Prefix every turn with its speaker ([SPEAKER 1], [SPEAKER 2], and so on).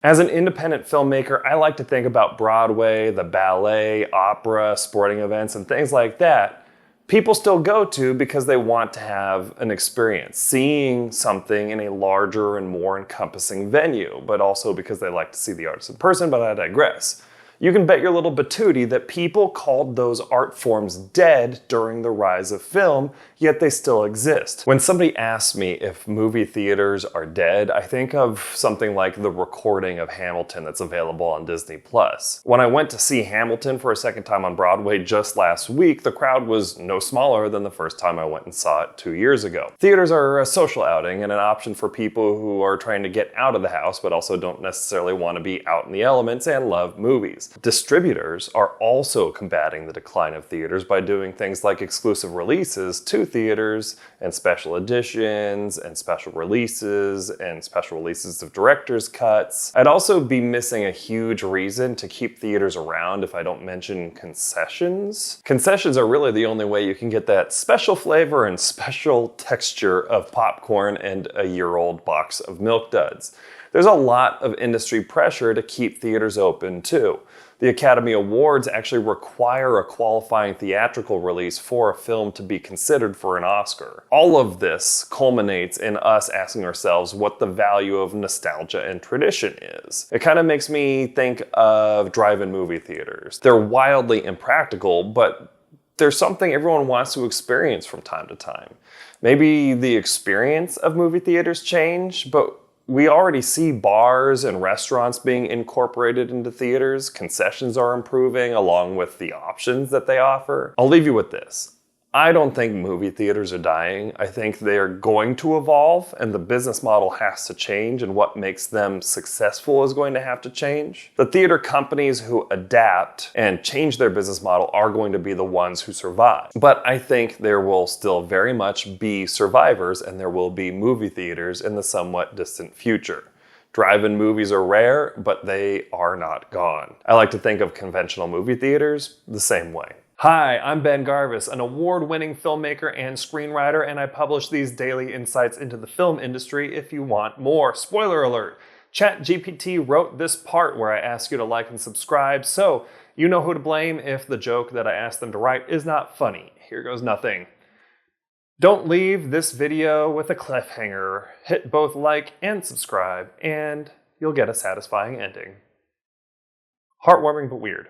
[SPEAKER 1] As an independent filmmaker, I like to think about Broadway, the ballet, opera, sporting events, and things like that. People still go to because they want to have an experience, seeing something in a larger and more encompassing venue, but also because they like to see the artist in person, but I digress. You can bet your little batooty that people called those art forms dead during the rise of film, yet they still exist. When somebody asks me if movie theaters are dead, I think of something like the recording of Hamilton that's available on Disney+. When I went to see Hamilton for a second time on Broadway just last week, the crowd was no smaller than the first time I went and saw it 2 years ago. Theaters are a social outing and an option for people who are trying to get out of the house but also don't necessarily want to be out in the elements and love movies. Distributors are also combating the decline of theaters by doing things like exclusive releases to theaters and special editions and special releases of director's cuts. I'd also be missing a huge reason to keep theaters around if I don't mention concessions. Concessions are really the only way you can get that special flavor and special texture of popcorn and a year-old box of Milk Duds. There's a lot of industry pressure to keep theaters open too. The Academy Awards actually require a qualifying theatrical release for a film to be considered for an Oscar. All of this culminates in us asking ourselves what the value of nostalgia and tradition is. It kind of makes me think of drive-in movie theaters. They're wildly impractical, but there's something everyone wants to experience from time to time. Maybe the experience of movie theaters change, but we already see bars and restaurants being incorporated into theaters. Concessions are improving along with the options that they offer. I'll leave you with this. I don't think movie theaters are dying. I think they are going to evolve and the business model has to change, and what makes them successful is going to have to change. The theater companies who adapt and change their business model are going to be the ones who survive. But I think there will still very much be survivors and there will be movie theaters in the somewhat distant future. Drive-in movies are rare, but they are not gone. I like to think of conventional movie theaters the same way. Hi, I'm Ben Garvis, an award-winning filmmaker and screenwriter, and I publish these daily insights into the film industry if you want more. Spoiler alert, ChatGPT wrote this part where I ask you to like and subscribe, so you know who to blame if the joke that I asked them to write is not funny. Here goes nothing. Don't leave this video with a cliffhanger. Hit both like and subscribe, and you'll get a satisfying ending. Heartwarming but weird.